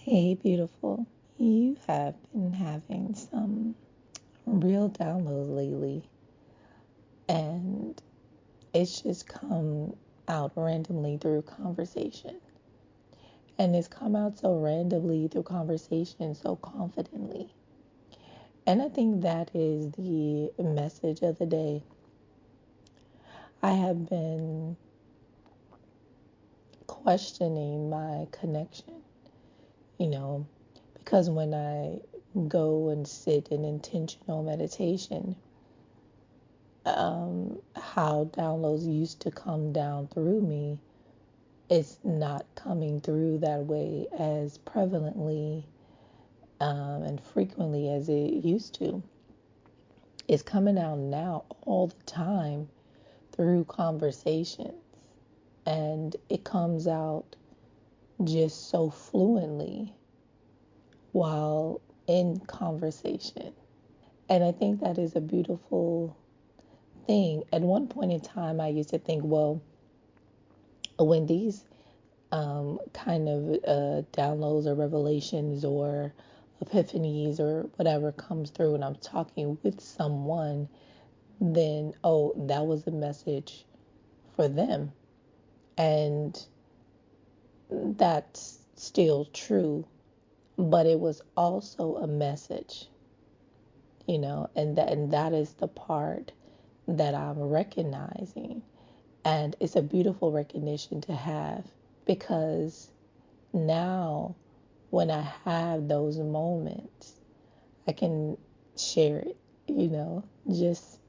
Hey, beautiful. You have been having some real downloads lately, and it's just come out randomly through conversation. And it's come out so randomly through conversation, so confidently. And I think that is the message of the day. I have been questioning my connection, you know, because when I go and sit in intentional meditation, how downloads used to come down through me, it's not coming through that way as prevalently and frequently as it used to. It's coming out now all the time through conversations, and it comes out just so fluently while in conversation. And I think that is a beautiful thing. At one point in time, I used to think, well, when these kind of downloads or revelations or epiphanies or whatever comes through and I'm talking with someone, then, oh, that was a message for them. And that's still true, but it was also a message, and that is the part that I'm recognizing. And it's a beautiful recognition to have, because now when I have those moments, I can share it, just,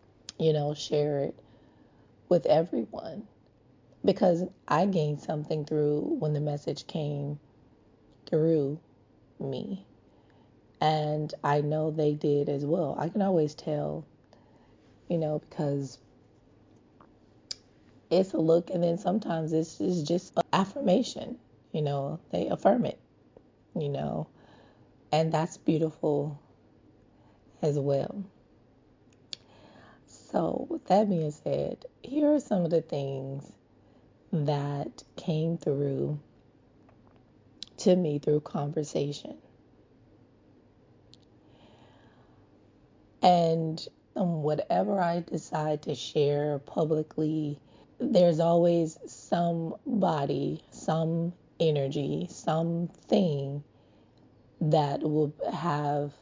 share it with everyone, because I gained something through when the message came through me. And I know they did as well. I can always tell, because it's a look, and then sometimes this is just affirmation, they affirm it, you know, and that's beautiful as well. So, with that being said, here are some of the things that came through to me through conversation. And whatever I decide to share publicly, there's always somebody, some energy, something that will have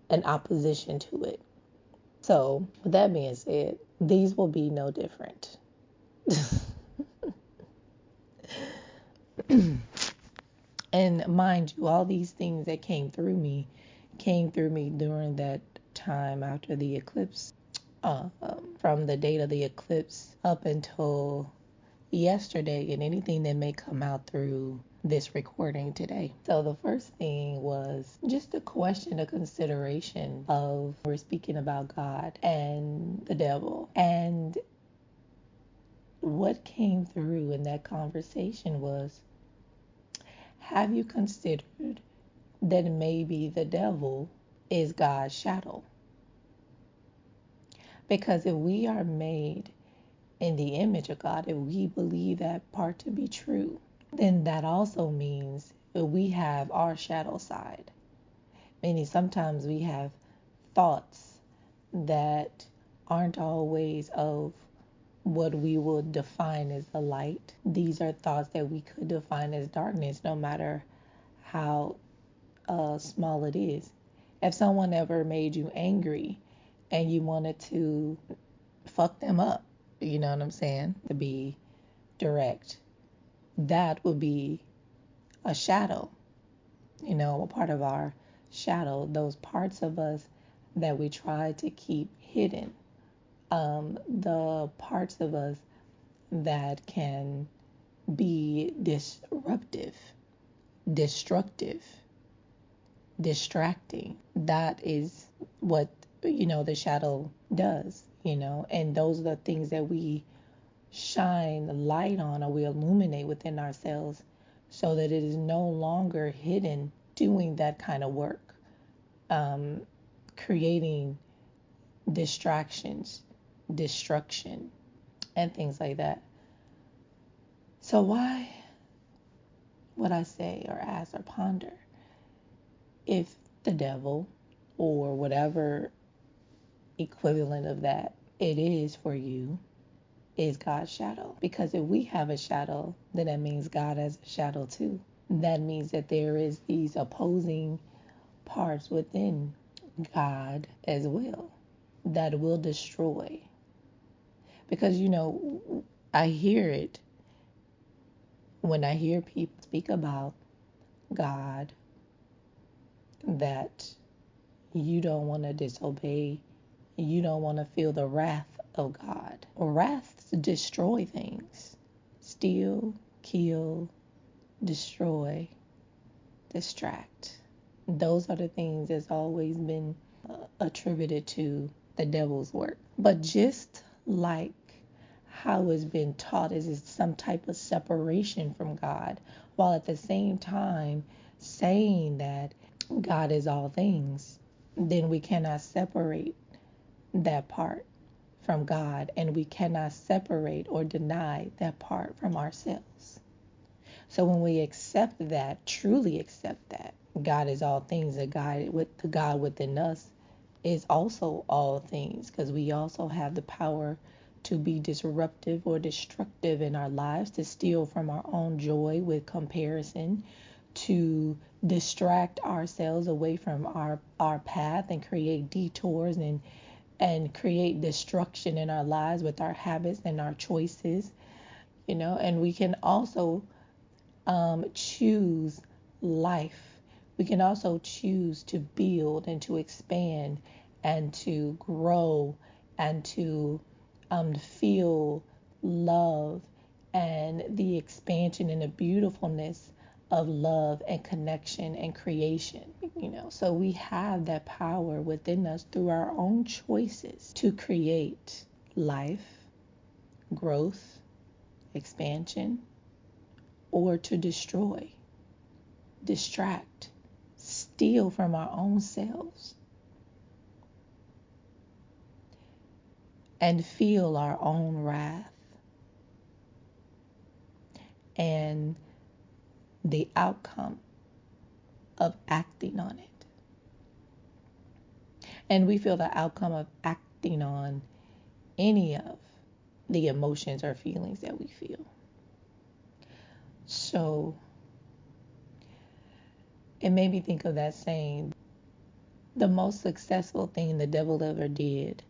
an opposition to it. So, with that being said, these will be no different. And mind you, all these things that came through me during that time after the eclipse, from the date of the eclipse up until yesterday, and anything that may come out through this recording today. So the first thing was just a question, a consideration of, we're speaking about God and the devil. And what came through in that conversation was, have you considered that maybe the devil is God's shadow? Because if we are made in the image of God, if we believe that part to be true, then that also means that we have our shadow side. Meaning sometimes we have thoughts that aren't always of what we will define as the light. These are thoughts that we could define as darkness, no matter how small it is. If someone ever made you angry and you wanted to fuck them up, you know what I'm saying, to be direct, that would be a shadow, a part of our shadow, those parts of us that we try to keep hidden, the parts of us that can be disruptive, destructive, distracting. That is what, the shadow does, and those are the things that we shine light on, or we illuminate within ourselves, so that it is no longer hidden, doing that kind of work, creating distractions, destruction, and things like that. So why would I say or ask or ponder if the devil or whatever equivalent of that it is for you is God's shadow. Because if we have a shadow, then that means God has a shadow too. That means that there is these opposing parts within God as well that will destroy. Because, I hear it when I hear people speak about God, that you don't want to disobey, you don't want to feel the wrath of God. Wraths destroy things, steal, kill, destroy, distract. Those are the things that's always been attributed to the devil's work. But just like how it's been taught is some type of separation from God, while at the same time saying that God is all things, then we cannot separate that part from God, and we cannot separate or deny that part from ourselves. So when we accept that, truly accept that God is all things, the God within us is also all things, because we also have the power to be disruptive or destructive in our lives, to steal from our own joy with comparison, to distract ourselves away from our path and create detours and create destruction in our lives with our habits and our choices, and we can also choose life. We can also choose to build and to expand and to grow and to feel love and the expansion and the beautifulness of love and connection and creation. So we have that power within us through our own choices to create life, growth, expansion, or to destroy, distract, steal from our own selves, and feel our own wrath and the outcome of acting on it. And we feel the outcome of acting on any of the emotions or feelings that we feel. So it made me think of that saying, the most successful thing the devil ever did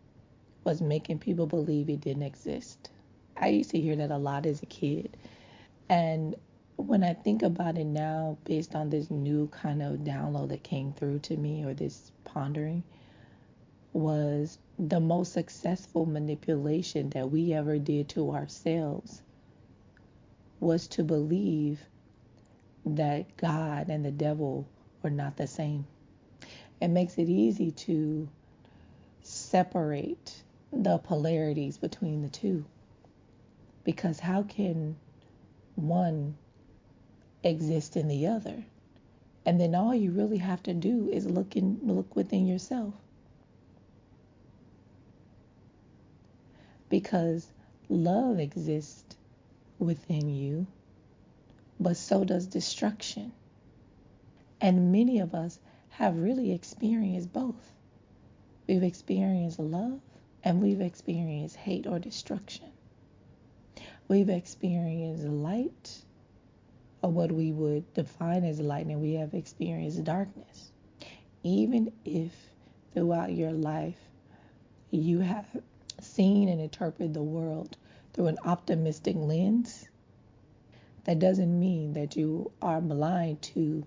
was making people believe he didn't exist. I used to hear that a lot as a kid. And when I think about it now, based on this new kind of download that came through to me, or this pondering, was the most successful manipulation that we ever did to ourselves was to believe that God and the devil were not the same. It makes it easy to separate the polarities between the two, because how can one exist in the other? And then all you really have to do is look within yourself, because love exists within you, but so does destruction. And many of us have really experienced both. We've experienced love and we've experienced hate or destruction. We've experienced light, or what we would define as light, and we have experienced darkness. Even if throughout your life you have seen and interpreted the world through an optimistic lens, that doesn't mean that you are blind to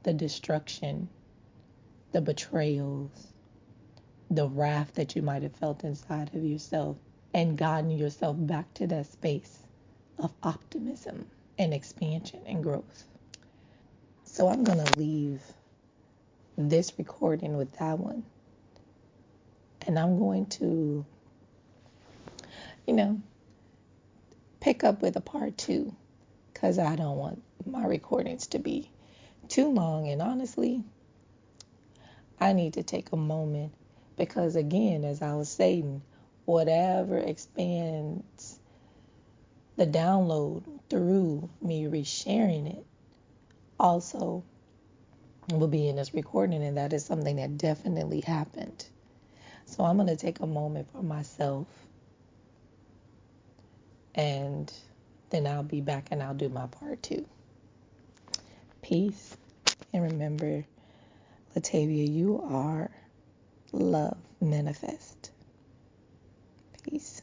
the destruction, the betrayals, the wrath that you might have felt inside of yourself, and gotten yourself back to that space of optimism and expansion and growth. So I'm going to leave this recording with that one. And I'm going to, pick up with a part 2, because I don't want my recordings to be too long. And honestly, I need to take a moment, because again, as I was saying, whatever expands the download through me resharing it also will be in this recording, and that is something that definitely happened. So I'm going to take a moment for myself, and then I'll be back and I'll do my part 2. Peace. And remember, Latavia, you are love manifest. Peace.